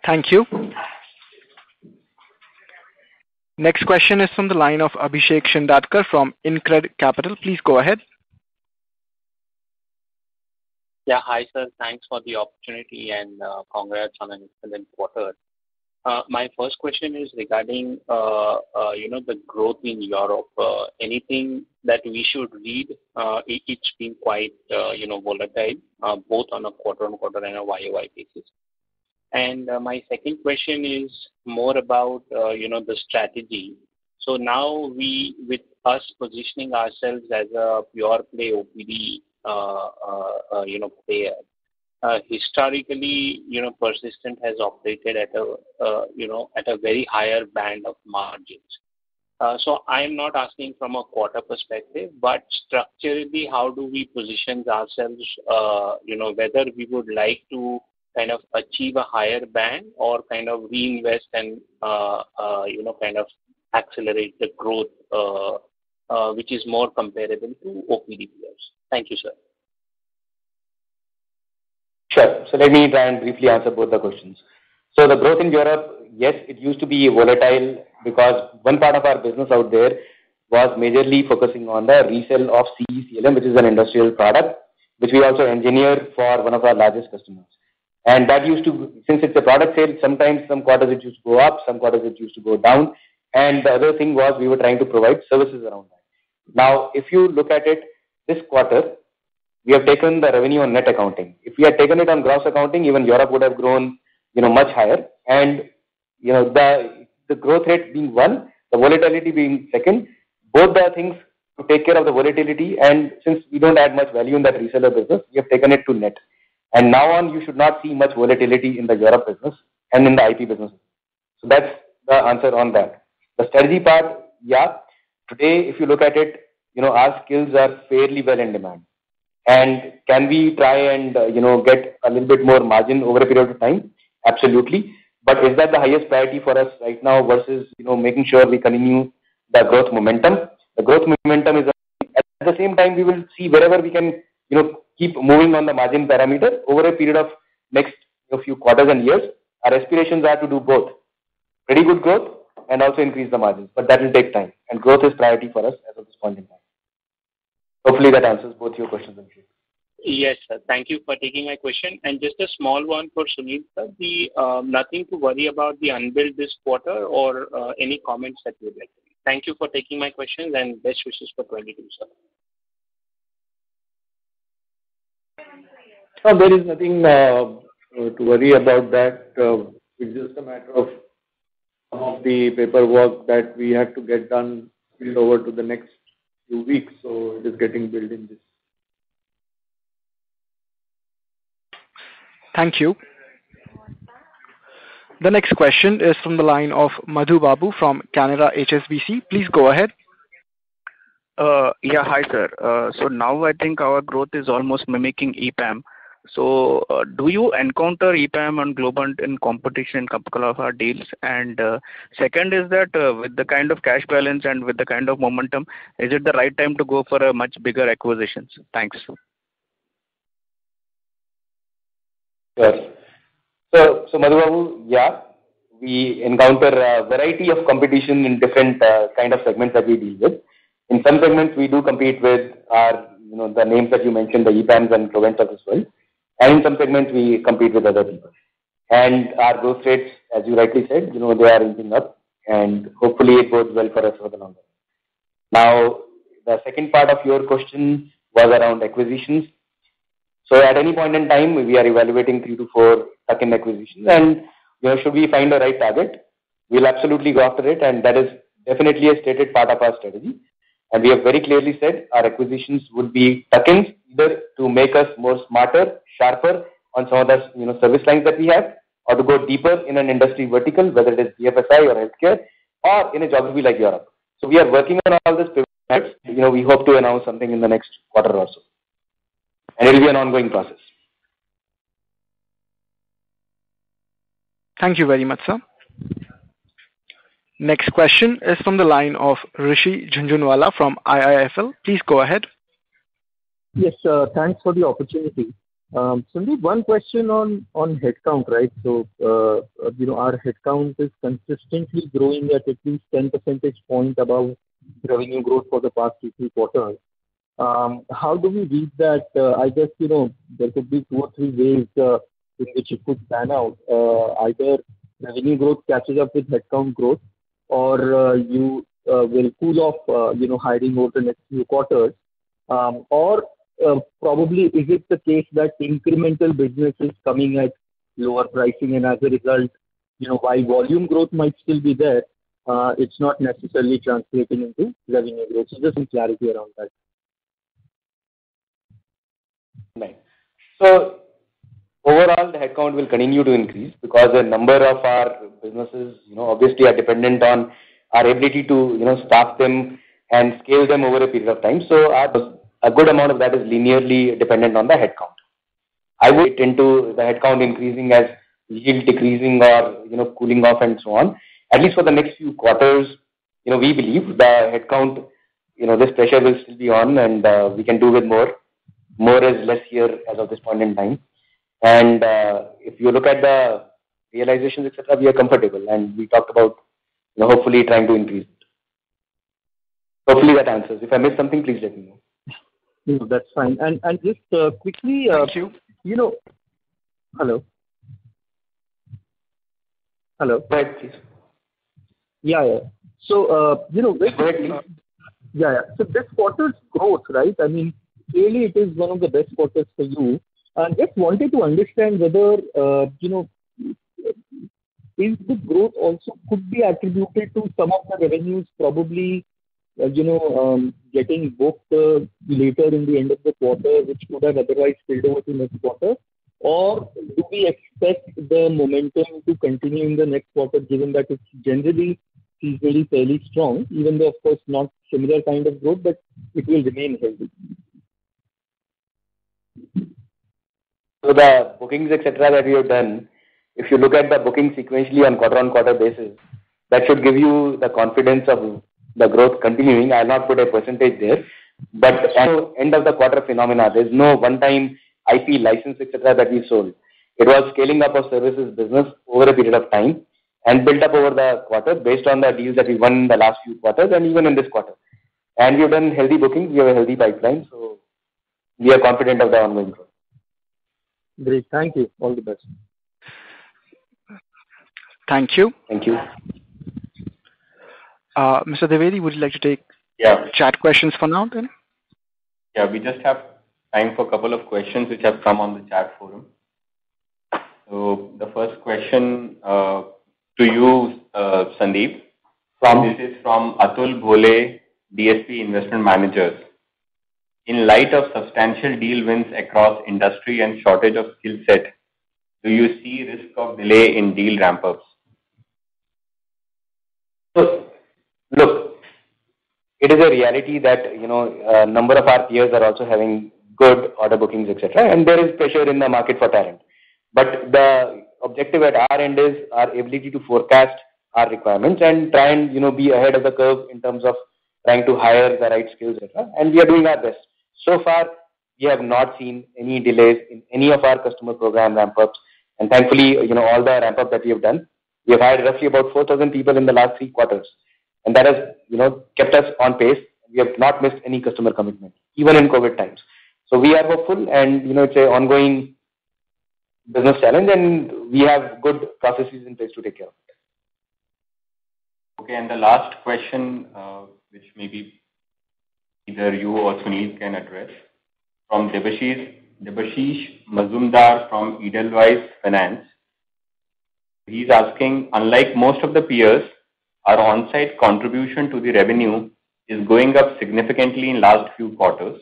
Thank you. Next question is from the line of Abhishek Shindadkar from InCred Capital. Please go ahead. Yeah, hi sir. Thanks for the opportunity and congrats on an excellent quarter. My first question is regarding the growth in Europe. Anything that we should read? It's been quite volatile, both on a quarter-on-quarter and a YOY basis. And my second question is more about the strategy. So now with us positioning ourselves as a pure play OPD player. Historically, Persistent has operated at a very higher band of margins. So I'm not asking from a quarter perspective, but structurally, how do we position ourselves? Whether we would like to kind of achieve a higher band or kind of reinvest and kind of accelerate the growth, which is more comparable to OPD players. Thank you, sir. Sure. So let me try and briefly answer both the questions. So the growth in Europe, yes, it used to be volatile because one part of our business out there was majorly focusing on the resale of CE/CLM, which is an industrial product, which we also engineer for one of our largest customers. And that used to, since it's a product sale, sometimes some quarters it used to go up, some quarters it used to go down. And the other thing was we were trying to provide services around that. Now, if you look at it this quarter, we have taken the revenue on net accounting. If we had taken it on gross accounting, even Europe would have grown, much higher. And, the growth rate being one, the volatility being second, both the things to take care of the volatility. And since we don't add much value in that reseller business, we have taken it to net. And now on, you should not see much volatility in the Europe business and in the IP business. So that's the answer on that. The strategy part, yeah. Today, if you look at it, our skills are fairly well in demand. And can we try and, get a little bit more margin over a period of time? Absolutely. But is that the highest priority for us right now versus, making sure we continue the growth momentum? The growth momentum is at the same time, we will see wherever we can, keep moving on the margin parameter over a period of next few quarters and years. Our aspirations are to do both. Pretty good growth and also increase the margins. But that will take time. And growth is priority for us as of this point in time. Hopefully that answers both your questions. Yes, sir. Thank you for taking my question. And just a small one for Sunil, sir. Nothing to worry about the unbilled this quarter or any comments that you would like to make. Thank you for taking my questions and best wishes for 22, sir. No, there is nothing to worry about that. It's just a matter of some of the paperwork that we have to get done, spilled over to the next few weeks, so it is getting built in this. Thank you. The next question is from the line of Madhu Babu from Canara HSBC. Please go ahead. Yeah, hi, sir. So now I think our growth is almost mimicking EPAM. So do you encounter EPAM and Globant in competition in a couple of our deals? And second is that with the kind of cash balance and with the kind of momentum, is it the right time to go for a much bigger acquisitions? Thanks. Sure. So Madhu Babu, yeah, we encounter a variety of competition in different kind of segments that we deal with. In some segments, we do compete with our, the names that you mentioned, the EPAMs and Globants of this world. And in some segments, we compete with other people. And our growth rates, as you rightly said, they are inching up. And hopefully it bodes well for us for the long run. Now, the second part of your question was around acquisitions. So at any point in time, we are evaluating 3 to 4 tuck-in acquisitions. And should we find the right target, we'll absolutely go after it. And that is definitely a stated part of our strategy. And we have very clearly said our acquisitions would be tuck-ins, either to make us more smarter, sharper on some of the service lines that we have, or to go deeper in an industry vertical, whether it is BFSI or healthcare, or in a geography like Europe. So we are working on all this pivots. We hope to announce something in the next quarter or so. And it will be an ongoing process. Thank you very much, sir. Next question is from the line of Rishi Jhunjhunwala from IIFL. Please go ahead. Yes, thanks for the opportunity. Sandeep, one question on headcount, right? So, our headcount is consistently growing at least 10 percentage point above revenue growth for the past 2-3 quarters. How do we read that? I guess, there could be 2 or 3 ways in which it could pan out. Either revenue growth catches up with headcount growth, or you will cool off, hiring over the next few quarters. Or probably is it the case that incremental business is coming at lower pricing, and as a result, while volume growth might still be there, it's not necessarily translating into revenue growth. So just some clarity around that. Right. So overall, the headcount will continue to increase because a number of our businesses, obviously are dependent on our ability to, staff them and scale them over a period of time. So a good amount of that is linearly dependent on the headcount. I would tend to the headcount increasing as yield decreasing or, cooling off and so on. At least for the next few quarters, we believe the headcount, this pressure will still be on, and we can do with more. More is less here as of this point in time. And if you look at the realizations, etc., we are comfortable, and we talked about, hopefully trying to increase it. Hopefully that answers. If I missed something, please let me know. No, that's fine. And just quickly, thank you. Hello. Hello. Go ahead, please. Yeah. So, Go ahead, please. Yeah. So this quarter's growth, right? I mean, clearly it is one of the best quarters for you. And just wanted to understand whether, is the growth also could be attributed to some of the revenues probably, getting booked later in the end of the quarter, which could have otherwise spilled over to next quarter? Or do we expect the momentum to continue in the next quarter, given that it's generally seasonally fairly strong, even though, of course, not similar kind of growth, but it will remain healthy? So the bookings, etc., that we have done, if you look at the booking sequentially on quarter-on-quarter basis, that should give you the confidence of the growth continuing. I'll not put a percentage there, but at the end of the quarter phenomena, there's no one-time IP license, etc., that we sold. It was scaling up of services business over a period of time and built up over the quarter based on the deals that we won in the last few quarters and even in this quarter. And we've done healthy bookings. We have a healthy pipeline, so we are confident of the ongoing growth. Great. Thank you. All the best. Thank you. Thank you. Mr. Dwivedi, would you like to take chat questions for now then? Yeah, we just have time for a couple of questions which have come on the chat forum. So the first question to you, Sandeep. This is from Atul Bhole, DSP investment managers. In light of substantial deal wins across industry and shortage of skill set, do you see risk of delay in deal ramp-ups? So, look, it is a reality that, a number of our peers are also having good order bookings, etc., and there is pressure in the market for talent. But the objective at our end is our ability to forecast our requirements and try and, be ahead of the curve in terms of trying to hire the right skills, etc., and we are doing our best. So far, we have not seen any delays in any of our customer program ramp-ups, and thankfully, all the ramp-up that we have done, we have hired roughly about 4,000 people in the last 3 quarters. And that has, kept us on pace. We have not missed any customer commitment, even in COVID times. So we are hopeful and, it's an ongoing business challenge and we have good processes in place to take care of it. Okay, and the last question, which maybe either you or Sunil can address, from Debashish Mazumdar from Edelweiss Finance. He's asking, unlike most of the peers, our on-site contribution to the revenue is going up significantly in last few quarters.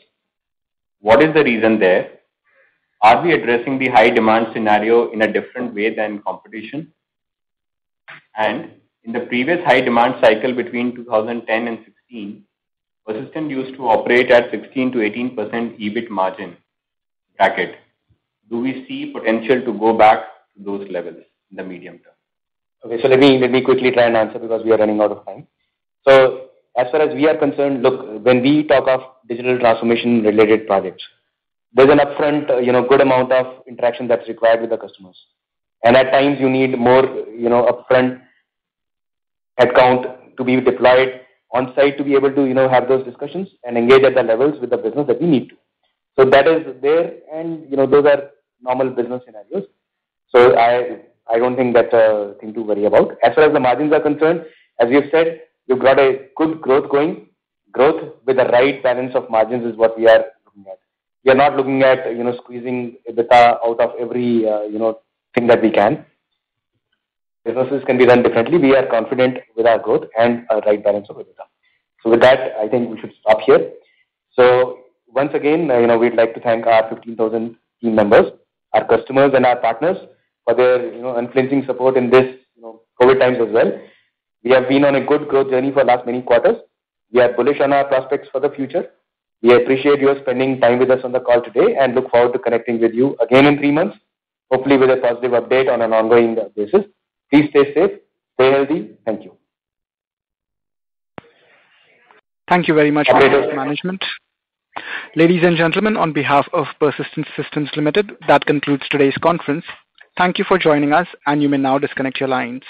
What is the reason there? Are we addressing the high demand scenario in a different way than competition? And in the previous high demand cycle between 2010 and 16, Persistent used to operate at 16 to 18% EBIT margin bracket. Do we see potential to go back to those levels in the medium term? Okay, so let me quickly try and answer because we are running out of time. So as far as we are concerned, look, when we talk of digital transformation related projects, there's an upfront, good amount of interaction that's required with the customers. And at times you need more, upfront headcount to be deployed on site to be able to, have those discussions and engage at the levels with the business that we need to. So that is there and, those are normal business scenarios. So I don't think that's a thing to worry about. As far as the margins are concerned, as we have said, we've got a good growth going. Growth with the right balance of margins is what we are looking at. We are not looking at, squeezing EBITDA out of every, thing that we can. Businesses can be done differently. We are confident with our growth and our right balance of EBITDA. So with that, I think we should stop here. So once again, we'd like to thank our 15,000 team members, our customers and our partners for their, unflinching support in this, COVID times as well. We have been on a good growth journey for last many quarters. We are bullish on our prospects for the future. We appreciate your spending time with us on the call today and look forward to connecting with you again in 3 months, hopefully with a positive update on an ongoing basis. Please stay safe, stay healthy. Thank you. Thank you very much, management. Ladies and gentlemen, on behalf of Persistent Systems Limited, that concludes today's conference. Thank you for joining us, and you may now disconnect your lines.